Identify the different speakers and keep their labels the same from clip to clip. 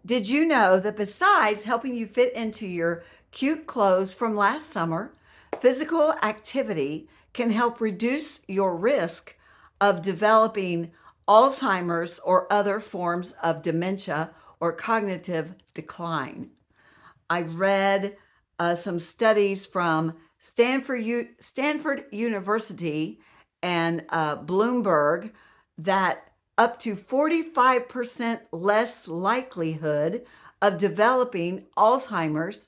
Speaker 1: Did you know that besides helping you fit into your cute clothes from last summer, physical activity can help reduce your risk of developing Alzheimer's or other forms of dementia or cognitive decline? I read some studies from Stanford University and Bloomberg that up to 45% less likelihood of developing Alzheimer's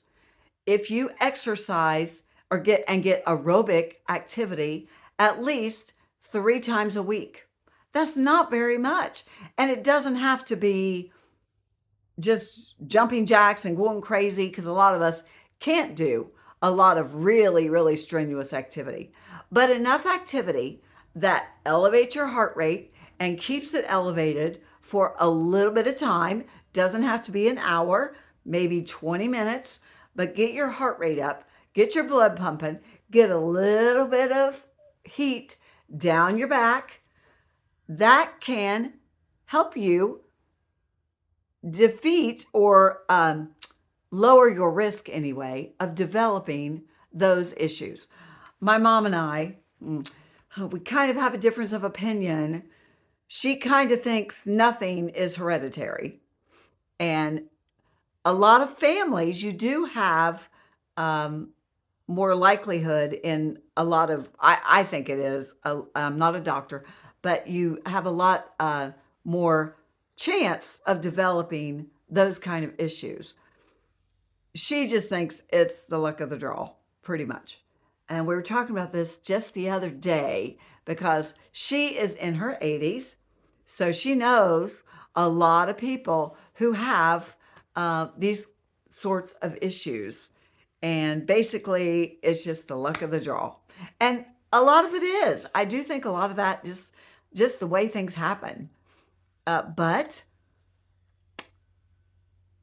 Speaker 1: if you exercise or get aerobic activity at least 3 times a week. That's not very much. And it doesn't have to be just jumping jacks and going crazy, because a lot of us can't do a lot of really, really strenuous activity. But enough activity that elevates your heart rate and keeps it elevated for a little bit of time. Doesn't have to be an hour, maybe 20 minutes, but get your heart rate up, get your blood pumping, get a little bit of heat down your back. That can help you defeat or lower your risk anyway of developing those issues. My mom and I, we kind of have a difference of opinion. She kind of thinks nothing is hereditary. And a lot of families, you do have more likelihood in a lot of, I think it is, I'm not a doctor, but you have a lot more chance of developing those kind of issues. She just thinks it's the luck of the draw, pretty much. And we were talking about this just the other day because she is in her 80s. So she knows a lot of people who have these sorts of issues. And basically, it's just the luck of the draw. And a lot of it is. I do think a lot of that just the way things happen. But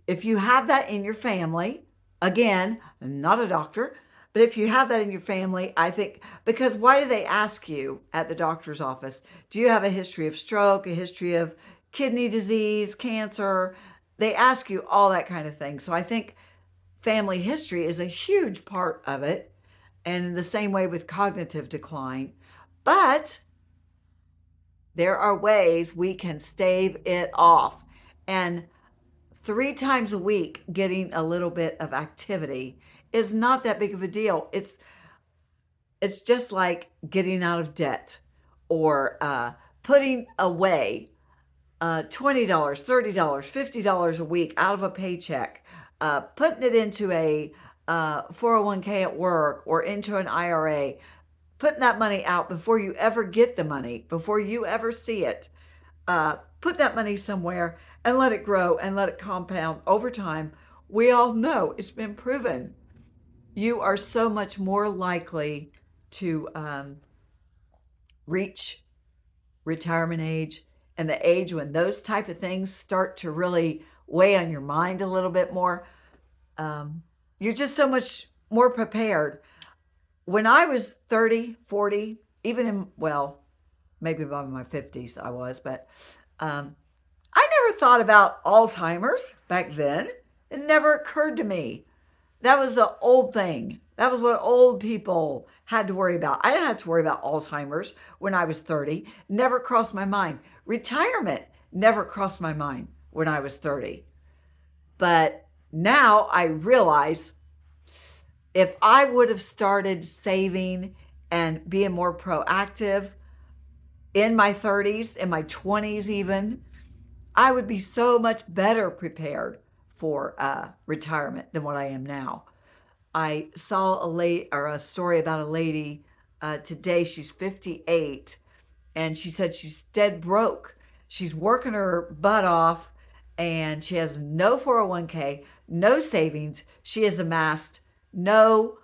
Speaker 1: if you have that in your family, again, not a doctor, but if you have that in your family, I think, because why do they ask you at the doctor's office? Do you have a history of stroke, a history of kidney disease, cancer? They ask you all that kind of thing. So I think family history is a huge part of it. And in the same way with cognitive decline. But there are ways we can stave it off. And 3 times a week getting a little bit of activity is not that big of a deal. It's just like getting out of debt or putting away $20, $30, $50 a week out of a paycheck, putting it into a 401k at work or into an IRA, putting that money out before you ever get the money, before you ever see it. Put that money somewhere and let it grow and let it compound over time. We all know it's been proven. You are so much more likely to reach retirement age and the age when those type of things start to really weigh on your mind a little bit more. You're just so much more prepared. When I was 30, 40, even in, well, maybe about my 50s I was, but I never thought about Alzheimer's back then. It never occurred to me. That was the old thing. That was what old people had to worry about. I didn't have to worry about Alzheimer's when I was 30. Never crossed my mind. Retirement never crossed my mind when I was 30. But now I realize if I would have started saving and being more proactive in my 30s, in my 20s even, I would be so much better prepared for retirement than what I am now. I saw a story about a lady today. She's 58, and she said she's dead broke. She's working her butt off, and she has no 401k, no savings. She has amassed no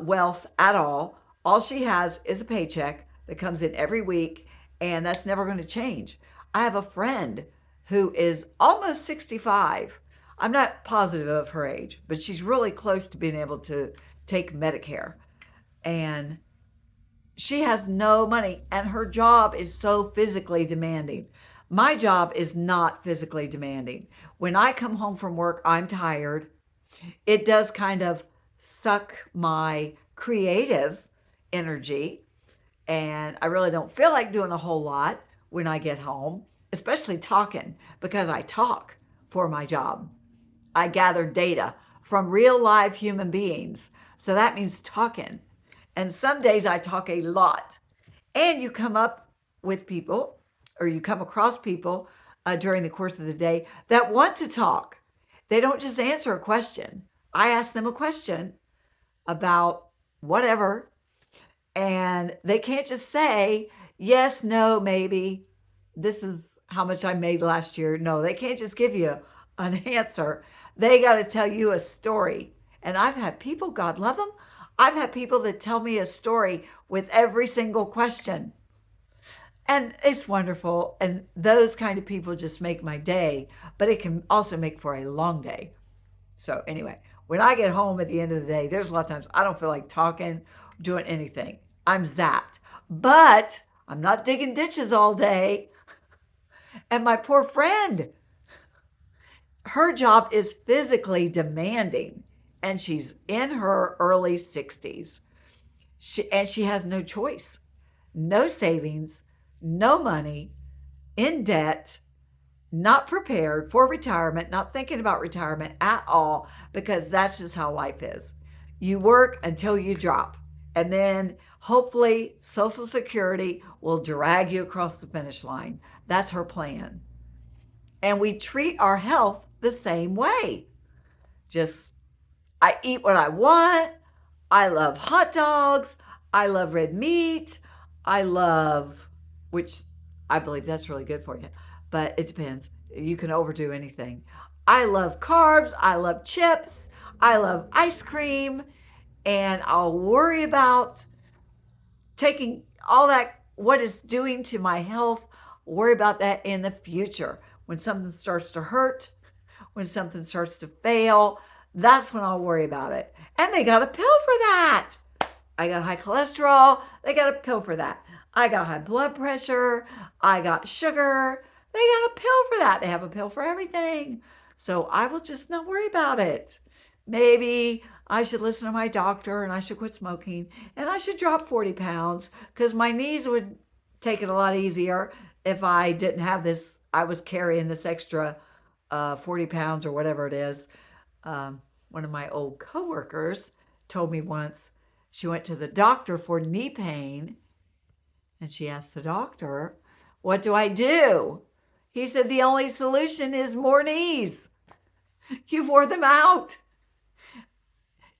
Speaker 1: wealth at all. All she has is a paycheck that comes in every week, and that's never going to change. I have a friend who is almost 65. I'm not positive of her age, but she's really close to being able to take Medicare. And she has no money, and her job is so physically demanding. My job is not physically demanding. When I come home from work, I'm tired. It does kind of suck my creative energy, and I really don't feel like doing a whole lot when I get home, especially talking, because I talk for my job. I gather data from real live human beings. So that means talking. And some days I talk a lot. And you come up with people, or you come across people during the course of the day that want to talk. They don't just answer a question. I ask them a question about whatever, and they can't just say yes, no, maybe. This is how much I made last year. No, they can't just give you an answer. They got to tell you a story. And I've had people, God love them, I've had people that tell me a story with every single question. And it's wonderful. And those kind of people just make my day, but it can also make for a long day. So, anyway, when I get home at the end of the day, there's a lot of times I don't feel like talking, doing anything. I'm zapped. But I'm not digging ditches all day. And my poor friend, her job is physically demanding, and she's in her early 60s. And she has no choice, no savings, no money, in debt, not prepared for retirement, not thinking about retirement at all, because that's just how life is. You work until you drop, and then hopefully Social Security will drag you across the finish line. That's her plan. And we treat our health the same way. Just, I eat what I want. I love hot dogs. I love red meat. I love, which I believe that's really good for you, but it depends. You can overdo anything. I love carbs. I love chips. I love ice cream. And I'll worry about taking all that, what it's doing to my health, worry about that in the future. When something starts to hurt, when something starts to fail, that's when I'll worry about it. And they got a pill for that. I got high cholesterol. They got a pill for that. I got high blood pressure. I got sugar. They got a pill for that. They have a pill for everything. So I will just not worry about it. Maybe I should listen to my doctor and I should quit smoking and I should drop 40 pounds because my knees would take it a lot easier if I didn't have this. I was carrying this extra 40 pounds or whatever it is. One of my old coworkers told me once she went to the doctor for knee pain and she asked the doctor, "What do I do?" He said, "The only solution is more knees. You wore them out.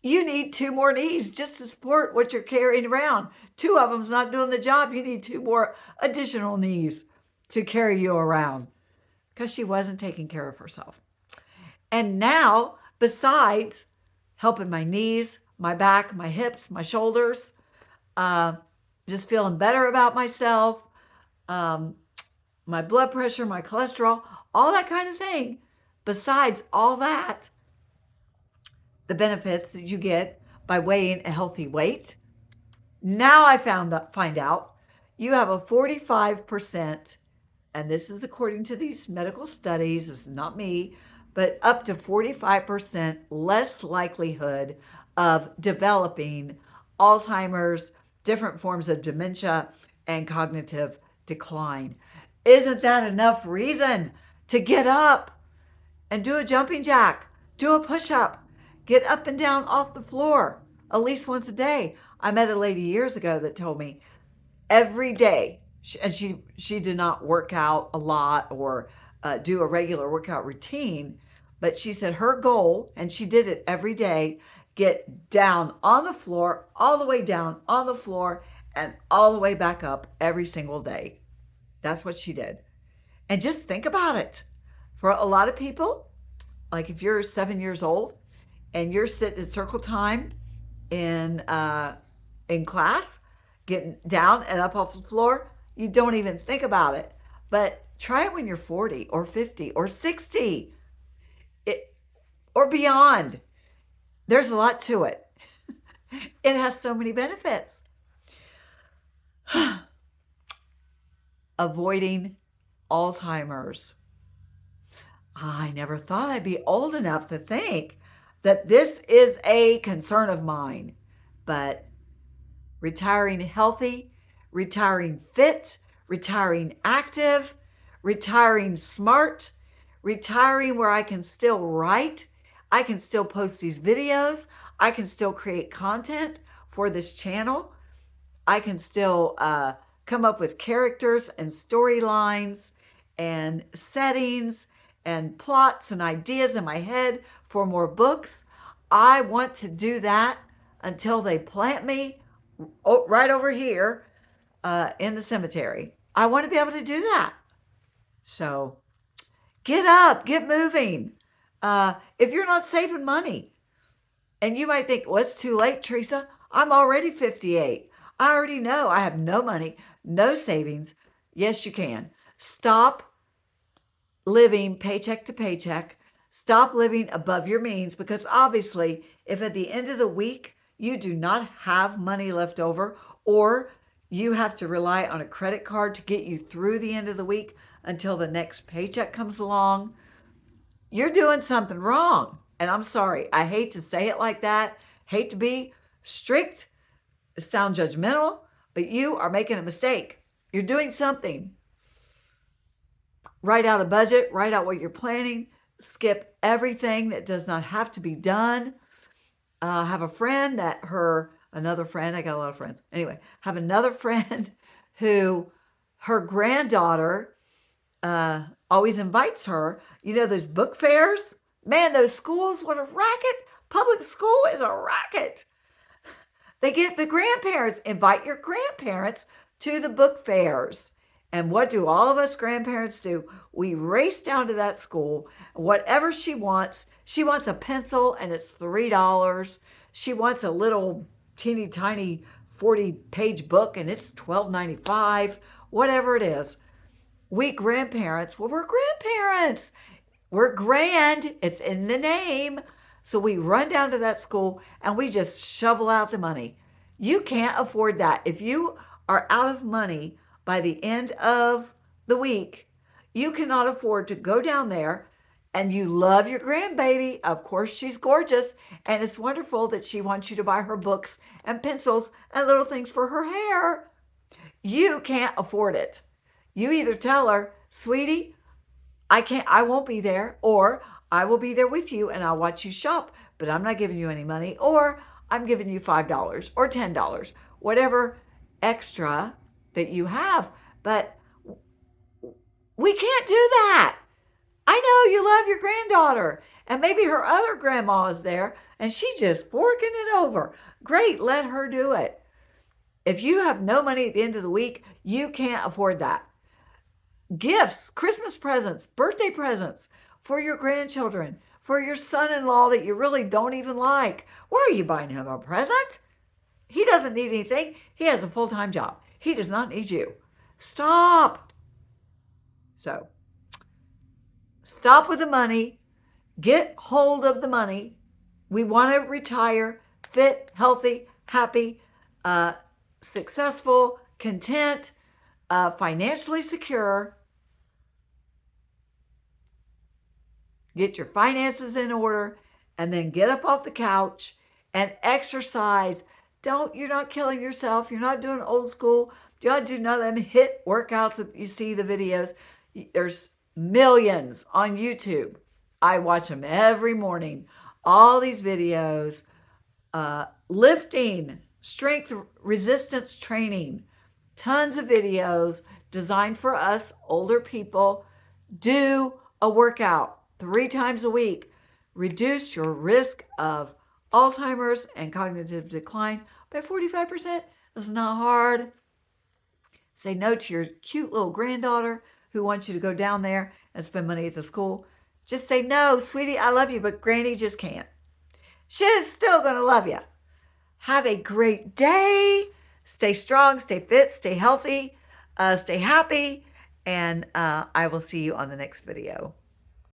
Speaker 1: You need two more knees just to support what you're carrying around. Two of them's not doing the job. You need two more additional knees to carry you around," because she wasn't taking care of herself. And now, besides helping my knees, my back, my hips, my shoulders, just feeling better about myself, um, my blood pressure, my cholesterol, all that kind of thing. Besides all that, the benefits that you get by weighing a healthy weight. Now I find out you have a 45%, and this is according to these medical studies, this is not me, but up to 45% less likelihood of developing Alzheimer's, different forms of dementia, and cognitive decline. Isn't that enough reason to get up and do a jumping jack, do a push-up, get up and down off the floor at least once a day? I met a lady years ago that told me every day, and she did not work out a lot or do a regular workout routine, but she said her goal, and she did it every day, get down on the floor, all the way down on the floor, and all the way back up every single day. That's what she did. And just think about it. For a lot of people, like if you're 7 years old and you're sitting at circle time in class, getting down and up off the floor, you don't even think about it. But try it when you're 40 or 50 or 60 or beyond. There's a lot to it. It has so many benefits. Avoiding Alzheimer's. I never thought I'd be old enough to think that this is a concern of mine. But retiring healthy, retiring fit, retiring active, retiring smart, retiring where I can still write, I can still post these videos, I can still create content for this channel, I can still come up with characters and storylines and settings and plots and ideas in my head for more books. I want to do that until they plant me right over here in the cemetery. I want to be able to do that. So get up, get moving. If you're not saving money, and you might think, well, it's too late, Teresa. I'm already 58. I already know I have no money, no savings. Yes, you can. Stop living paycheck to paycheck. Stop living above your means, because obviously, if at the end of the week you do not have money left over, or you have to rely on a credit card to get you through the end of the week until the next paycheck comes along, you're doing something wrong. And I'm sorry, I hate to say it like that, hate to be strict, sound judgmental, but you are making a mistake. You're doing something. Write out a budget, write out what you're planning, skip everything that does not have to be done. Have a friend another friend, I got a lot of friends. Anyway, have another friend who her granddaughter always invites her. You know, those book fairs? Man, those schools, what a racket. Public school is a racket. They get the grandparents, invite your grandparents to the book fairs. And what do all of us grandparents do? We race down to that school. Whatever she wants a pencil and it's $3. She wants a little teeny tiny 40-page book and it's $12.95. Whatever it is. We grandparents, well, we're grandparents. We're grand. It's in the name. So we run down to that school and we just shovel out the money. You can't afford that. If you are out of money by the end of the week, you cannot afford to go down there, and you love your grandbaby. Of course, she's gorgeous, and it's wonderful that she wants you to buy her books and pencils and little things for her hair. You can't afford it. You either tell her, sweetie, I won't be there, or I will be there with you and I'll watch you shop, but I'm not giving you any money, or I'm giving you $5 or $10, whatever extra that you have. But we can't do that. I know you love your granddaughter, and maybe her other grandma is there and she's just forking it over. Great, let her do it. If you have no money at the end of the week, you can't afford that. Gifts, Christmas presents, birthday presents for your grandchildren, for your son-in-law that you really don't even like. Why are you buying him a present? He doesn't need anything. He has a full-time job. He does not need you. Stop. So, stop with the money. Get hold of the money. We want to retire fit, healthy, happy, successful, content, financially secure. Get your finances in order, and then get up off the couch and exercise. You're not killing yourself. You're not doing old school. You don't do none of them HIIT workouts that you see the videos. There's millions on YouTube. I watch them every morning. All these videos, lifting, strength, resistance training, tons of videos designed for us older people. Do a workout 3 times a week. Reduce your risk of Alzheimer's and cognitive decline by 45%. It's not hard. Say no to your cute little granddaughter who wants you to go down there and spend money at the school. Just say, no, sweetie, I love you, but Granny just can't. She's still going to love you. Have a great day. Stay strong, stay fit, stay healthy, stay happy, and I will see you on the next video.